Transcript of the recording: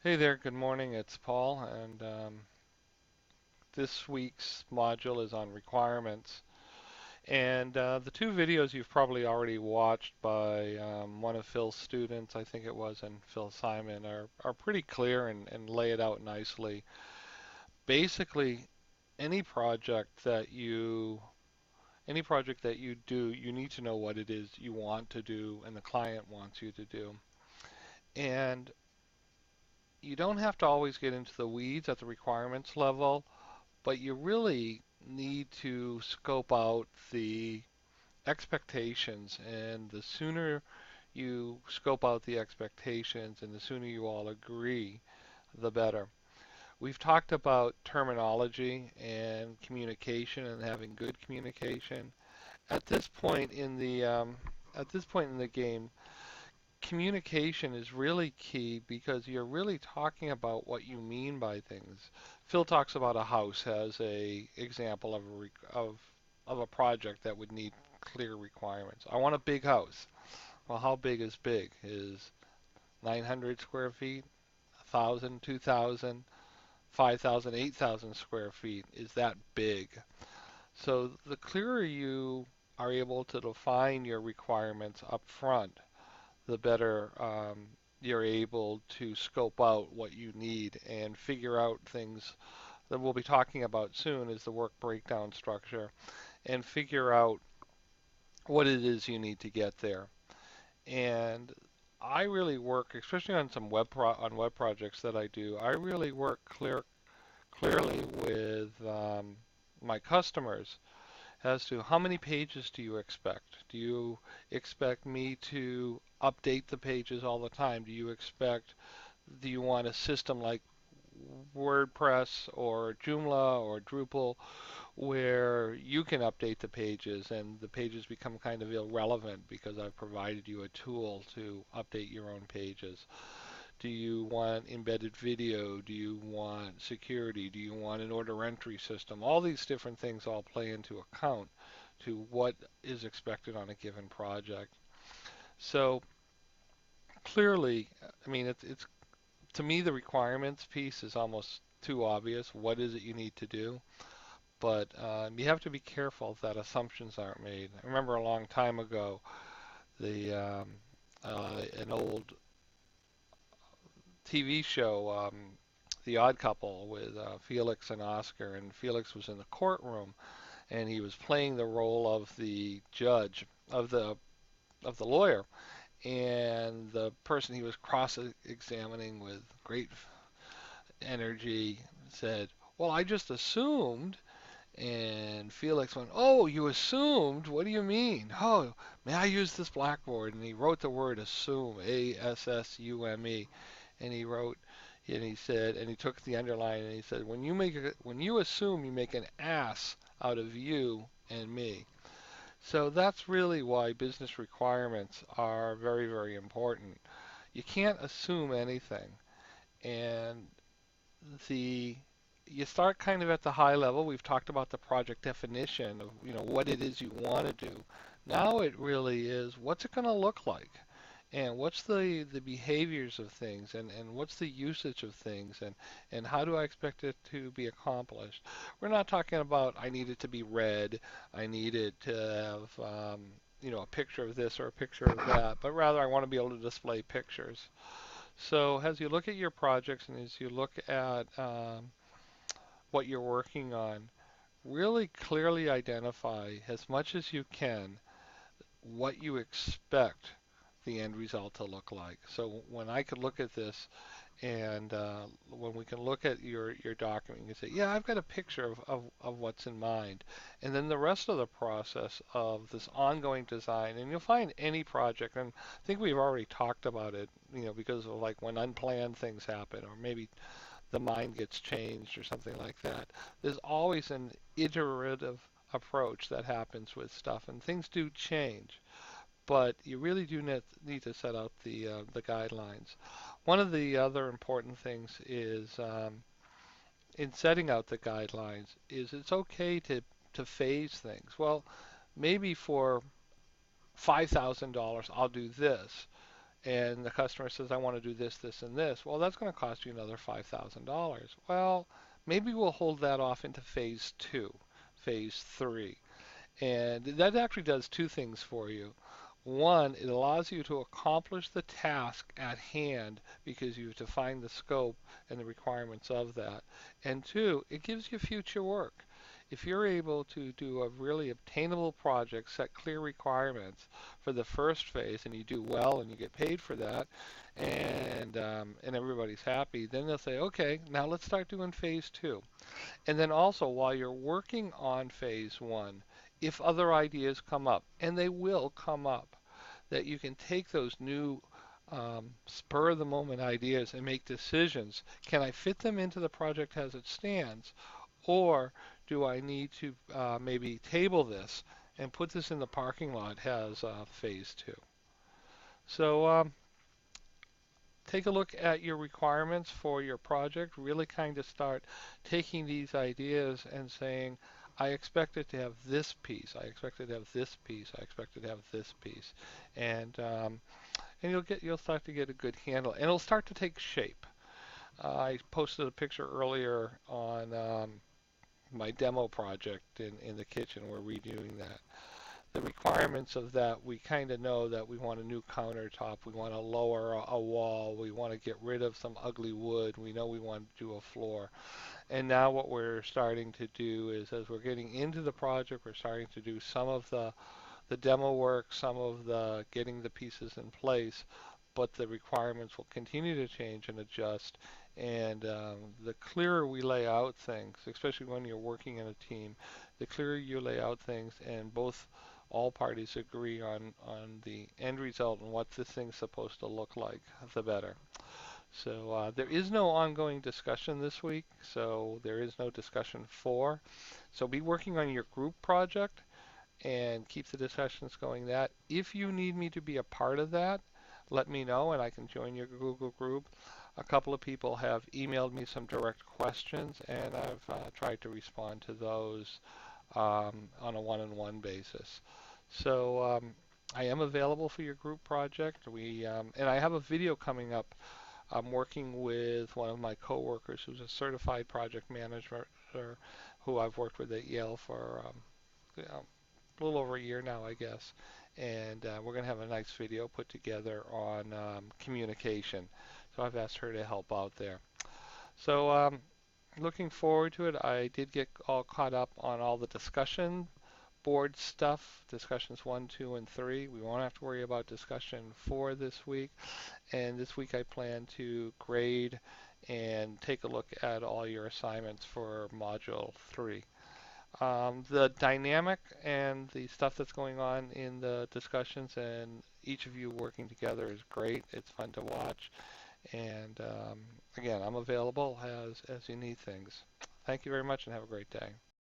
Hey there, good morning. It's Paul, and this week's module is on requirements. And the two videos you've probably already watched by one of Phil's students, I think it was, and Phil Simon, are pretty clear and lay it out nicely. Basically, any project that you any project that you do, you need to know what it is you want to do and the client wants you to do. And you don't have to always get into the weeds at the requirements level, but you really need to scope out the expectations, and the sooner you scope out the expectations and the sooner you all agree, the better. We've talked about terminology and communication and having good communication. At this point in the game, communication is really key because you're really talking about what you mean by things. Phil talks about a house as a example of a project that would need clear requirements. I want a big house. Well, how big is big? Is 900 square feet, 1,000, 2,000, 5,000, 8,000 square feet? Is that big? So the clearer you are able to define your requirements up front, the better you're able to scope out what you need and figure out things that we'll be talking about soon is the work breakdown structure and figure out what it is you need to get there. And I really work, especially on some web projects that I do, I really work clearly with my customers as to how many pages do you expect? Do you expect me to update the pages all the time? Do you want a system like WordPress or Joomla or Drupal where you can update the pages and the pages become kind of irrelevant because I've provided you a tool to update your own pages? Do you want embedded video? Do you want security? Do you want an order entry system? All these different things all play into account to what is expected on a given project. So clearly, I mean, it's to me the requirements piece is almost too obvious. What is it you need to do? But you have to be careful that assumptions aren't made. I remember a long time ago, the an old TV show, The Odd Couple, with Felix and Oscar, and Felix was in the courtroom, and he was playing the role of the judge of the lawyer, and the person he was cross-examining with great energy said, "Well, I just assumed." And Felix went, "Oh, you assumed? What do you mean? Oh, may I use this blackboard?" And he wrote the word assume, A-S-S-U-M-E. And he wrote, and he said, and he took the underline and he said, when you assume, you make an ass out of you and me. So that's really why business requirements are very, very important. You can't assume anything. And the you start kind of at the high level. We've talked about the project definition of, what it is you want to do. Now it really is what's it going to look like? And what's the behaviors of things and what's the usage of things and how do I expect it to be accomplished? We're not talking about I need it to be red, I need it to have a picture of this or a picture of that, but rather I want to be able to display pictures. So as you look at your projects and as you look at what you're working on, really clearly identify as much as you can what you expect the end result to look like. So when I could look at this and when we can look at your document, you can say, yeah, I've got a picture of what's in mind. And then the rest of the process of this ongoing design, and you'll find any project, and I think we've already talked about it, because of like when unplanned things happen, or maybe the mind gets changed or something like that. There's always an iterative approach that happens with stuff, and things do change. But you really do need to set out the guidelines. One of the other important things is in setting out the guidelines is it's okay to phase things. Well, maybe for $5,000 I'll do this, and the customer says, I want to do this, this, and this, well, that's going to cost you another $5,000. Well, maybe we'll hold that off into phase two, phase three. And that actually does two things for you. One, it allows you to accomplish the task at hand because you have defined the scope and the requirements of that. And two, it gives you future work. If you're able to do a really obtainable project, set clear requirements for the first phase, and you do well and you get paid for that, and everybody's happy, then they'll say, okay, now let's start doing phase two. And then also, while you're working on phase one, if other ideas come up, and they will come up, that you can take those new spur of the moment ideas and make decisions. Can I fit them into the project as it stands? Or do I need to maybe table this and put this in the parking lot as phase two? So take a look at your requirements for your project. Really kind of start taking these ideas and saying, I expect it to have this piece. I expect it to have this piece. I expect it to have this piece. And you'll start to get a good handle, and it'll start to take shape. I posted a picture earlier on my demo project in the kitchen. We're redoing that. The requirements of that, we kind of know that we want a new countertop, we want to lower a wall, we want to get rid of some ugly wood, we know we want to do a floor. And now what we're starting to do is, as we're getting into the project, we're starting to do some of the demo work, some of the getting the pieces in place, but the requirements will continue to change and adjust. And the clearer we lay out things, especially when you're working in a team, the clearer you lay out things and all parties agree on the end result and what this thing's supposed to look like, the better. So there is no ongoing discussion this week, so there is no discussion four. So be working on your group project and keep the discussions going that. If you need me to be a part of that, let me know and I can join your Google group. A couple of people have emailed me some direct questions and I've tried to respond to those on a one-on-one basis. So I am available for your group project. And I have a video coming up. I'm working with one of my coworkers who's a certified project manager who I've worked with at Yale for you know, a little over a year now, I guess. And we're going to have a nice video put together on communication. So I've asked her to help out there. So looking forward to it. I did get all caught up on all the discussion board stuff, discussions 1, 2, and 3. We won't have to worry about discussion 4 this week. And this week I plan to grade and take a look at all your assignments for Module 3. The dynamic and the stuff that's going on in the discussions and each of you working together is great. It's fun to watch. And again, I'm available as you need things. Thank you very much and have a great day.